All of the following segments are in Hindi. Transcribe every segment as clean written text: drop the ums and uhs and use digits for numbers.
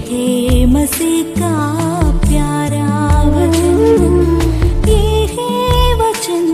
है मसीह का प्यारा वचन, ये है वचन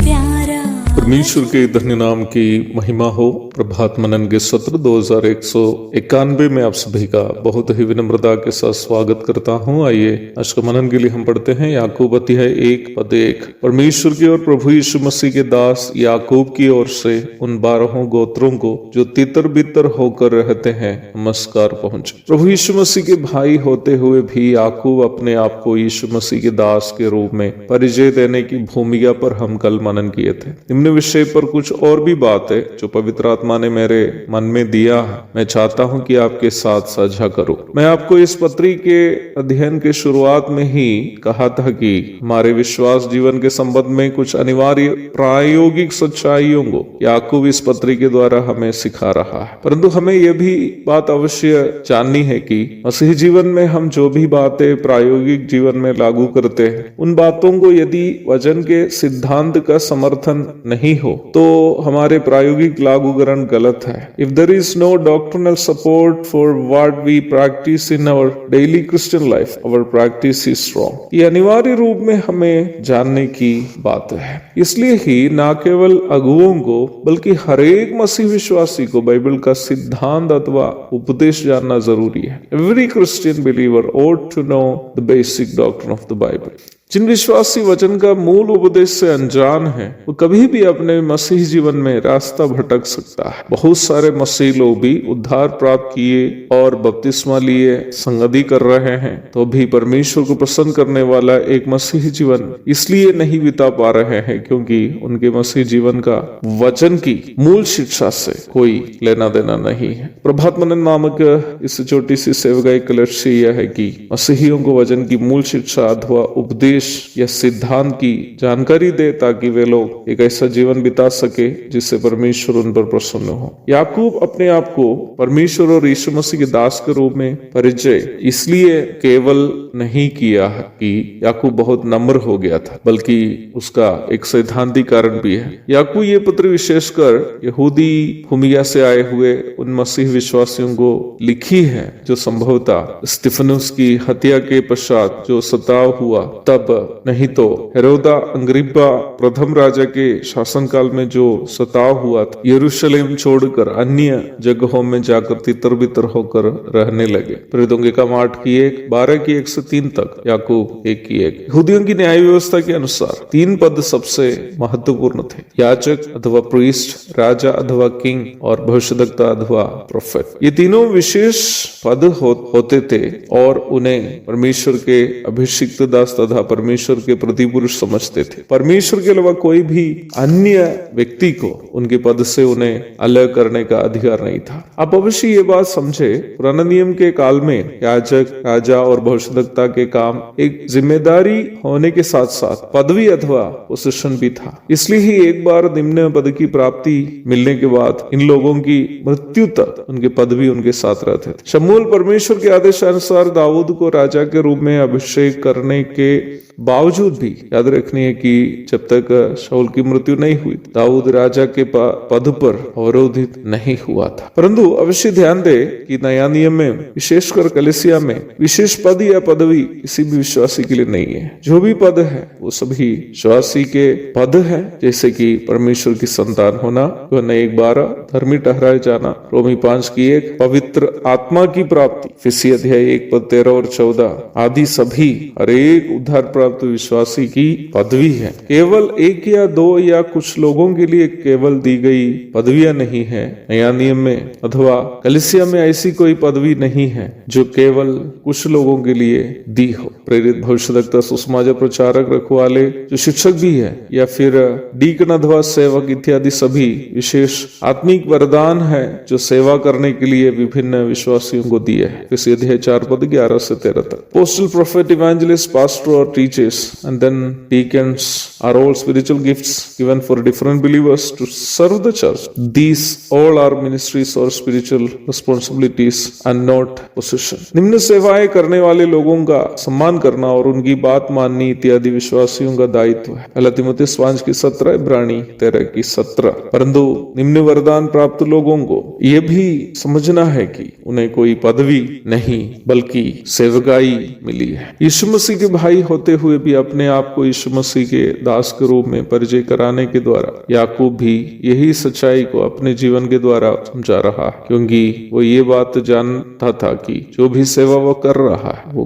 प्यारा। परमेश्वर के धन्य नाम की महिमा हो। प्रभात मनन के सत्र 2191 में आप सभी का बहुत ही विनम्रता के साथ स्वागत करता हूं। आइए आज का मनन के लिए हम पढ़ते हैं याकूब अध्याय 1:1। परमेश्वर की और प्रभु यीशु मसीह के दास याकूब की ओर से उन 12 गोत्रों को जो तितर बितर होकर रहते हैं नमस्कार पहुंचे। प्रभु यीशु मसीह के भाई होते हुए भी याकूब अपने आप को यीशु मसीह के दास के रूप में परिचय देने की भूमिका पर हम कल मनन किए थे। निम्न विषय पर कुछ और भी बात है जो पवित्र आत्मा ने मेरे मन में दिया है, मैं चाहता हूं कि आपके साथ साझा करूं। मैं आपको इस पत्री के अध्ययन के शुरुआत में ही कहा था कि हमारे विश्वास जीवन के संबंध में कुछ अनिवार्य प्रायोगिक सच्चाइयों को याकूब इस पत्री के द्वारा हमें सिखा रहा है। परंतु हमें यह भी बात अवश्य जाननी है कि मसीह जीवन में हम जो भी बातें प्रायोगिक जीवन में लागू करते हैं, उन बातों को यदि वचन के सिद्धांत का समर्थन नहीं हो तो हमारे प्रायोगिक लागूकरण गलत है। If there is no doctrinal support for what we practice in our daily Christian life, our practice is wrong। ये अनिवार्य रूप में हमें जानने की बात है। इसलिए ही ना केवल अगुओं को बल्कि हर एक मसीह विश्वासी को बाइबल का सिद्धांत अथवा उपदेश जानना जरूरी है। Every Christian believer ought to know the basic doctrine of the Bible। जिन विश्वासी वचन का मूल उपदेश से अनजान है वो कभी भी अपने मसीह जीवन में रास्ता भटक सकता है। बहुत सारे मसीह लोग भी उद्धार प्राप्त किए और बपतिस्मा लिए संगति कर रहे हैं तो भी परमेश्वर को प्रसन्न करने वाला एक मसीह जीवन इसलिए नहीं बिता पा रहे हैं क्योंकि उनके मसीह जीवन का वचन की मूल शिक्षा से कोई लेना देना नहीं है। प्रभात मनन नामक इस छोटी सी सेवकाई का लक्ष्य यह है कि मसीहियों को वचन की मूल शिक्षा अथवा उपदेश या सिद्धांत की जानकारी दे ताकि वे लोग एक ऐसा जीवन बिता सके जिससे परमेश्वर उन पर प्रसन्न हो। याकूब अपने आप को परमेश्वर और यीशु मसीह के दास के रूप में परिचय इसलिए केवल नहीं किया है कि याकूब बहुत नम्र हो गया था, बल्कि उसका एक सैद्धांतिक कारण भी है। याकूब ये पत्र विशेषकर यहूदी भूमिका से आए हुए उन मसीह विश्वासियों को लिखी है जो संभवतः स्तिफनुस की हत्या के पश्चात जो सताव हुआ तब, नहीं तो हेरोदा अंग्रिप्पा प्रथम राजा के शासनकाल में जो सताव हुआ था, यरूशलेम छोड़कर अन्य जगहों में जाकर तितर बितर होकर रहने लगे। प्रेरितों के काम 8 की 1, 12 की 1 से 3 तक, याकूब 1 की 1। यहूदियों की न्याय व्यवस्था के अनुसार 3 पद सबसे महत्वपूर्ण थे, याजक अथवा प्रीस्ट, राजा अथवा किंग और भविष्यद्वक्ता अथवा प्रोफेट। ये तीनों विशेष पद होते थे और उन्हें परमेश्वर के अभिषिक्त दास तथा परमेश्वर के प्रतिपुरुष समझते थे। परमेश्वर के अलावा कोई भी अन्य व्यक्ति को उनके पद से उन्हें अलग करने का अधिकार नहीं था। आप अवश्य ये बात समझे, पुराने नियम के काल में याजक, राजा और भविष्यद्वक्ता के काम एक जिम्मेदारी होने के साथ साथ पदवी अथवा पोजीशन भी था। इसलिए ही एक बार निम्न पद की प्राप्ति मिलने के बाद इन लोगों की मृत्यु तक उनके पद भी उनके साथ रहते थे। शमूएल परमेश्वर के आदेशानुसार दाऊद को राजा के रूप में अभिषेक करने के बावजूद भी याद रखनी है कि जब तक शाऊल की मृत्यु नहीं हुई दाऊद राजा के पद पर अवरोधित नहीं हुआ था। परंतु अवश्य ध्यान दे कि नया नियम में विशेषकर कलीसिया में विशेष पद या पदवी किसी भी विश्वासी के लिए नहीं है। जो भी पद है वो सभी विश्वासी के पद है, जैसे कि परमेश्वर की संतान होना, 1:12, धर्मी ठहराए जाना, रोमी 5 की 1, पवित्र आत्मा की प्राप्ति, इफिसी अध्याय 1 पद 13 और 14 आदि सभी हर एक उद्धार प्राप्त विश्वासी की पदवी है। केवल 1 या 2 या कुछ लोगों के लिए केवल दी गई पदवियां नहीं है। नया नियम में अथवा कलीसिया में ऐसी कोई पदवी नहीं है जो केवल कुछ लोगों के लिए दी हो। प्रेरित, भविष्यद्वक्ता, सुसमाचार प्रचारक, रखवाले जो शिक्षक भी है, या फिर डीकन अथवा सेवक इत्यादि सभी विशेष आत्मिक वरदान है जो सेवा करने के लिए विभिन्न विश्वासियों को दिए है। इसी अध्याय 4 पद 11 से 13 तक। पोस्टल, प्रोफेट, इवेंजलिस्ट, पास्टर और teacher teaches, and then deacons are all spiritual gifts given for different believers to serve the church. These all are ministries or spiritual responsibilities and not possession. निम्न सेवाएं करने वाले लोगों का सम्मान करना और उनकी बात माननी इत्यादि विश्वासियों का दायित्व है। पहला तीमुथियुस 5 की 17, इब्रानी 13 की 17। परंतु निम्न वरदान प्राप्त लोगों को यह भी समझना है कि उन्हें कोई पदवी नहीं बल्कि सेवकाई मिली है। यीशु मसीह के भाई होते हुए भी अपने आप को यीशु मसीह के दास के रूप में परिचय कराने के द्वारा याकूब भी यही सच्चाई को अपने जीवन के द्वारा समझा रहा है, क्योंकि वो ये बात जानता था कि जो भी सेवा वो कर रहा है वो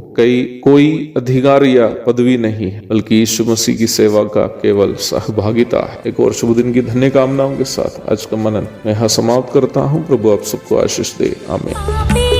कोई अधिकार या पदवी नहीं है बल्कि यीशु मसीह की सेवा का केवल सहभागिता है। एक और शुभ दिन की धन्य कामनाओं के साथ आज का मनन मैं यहाँ समाप्त करता हूँ। प्रभु आप सबको आशीष दे। आमीन।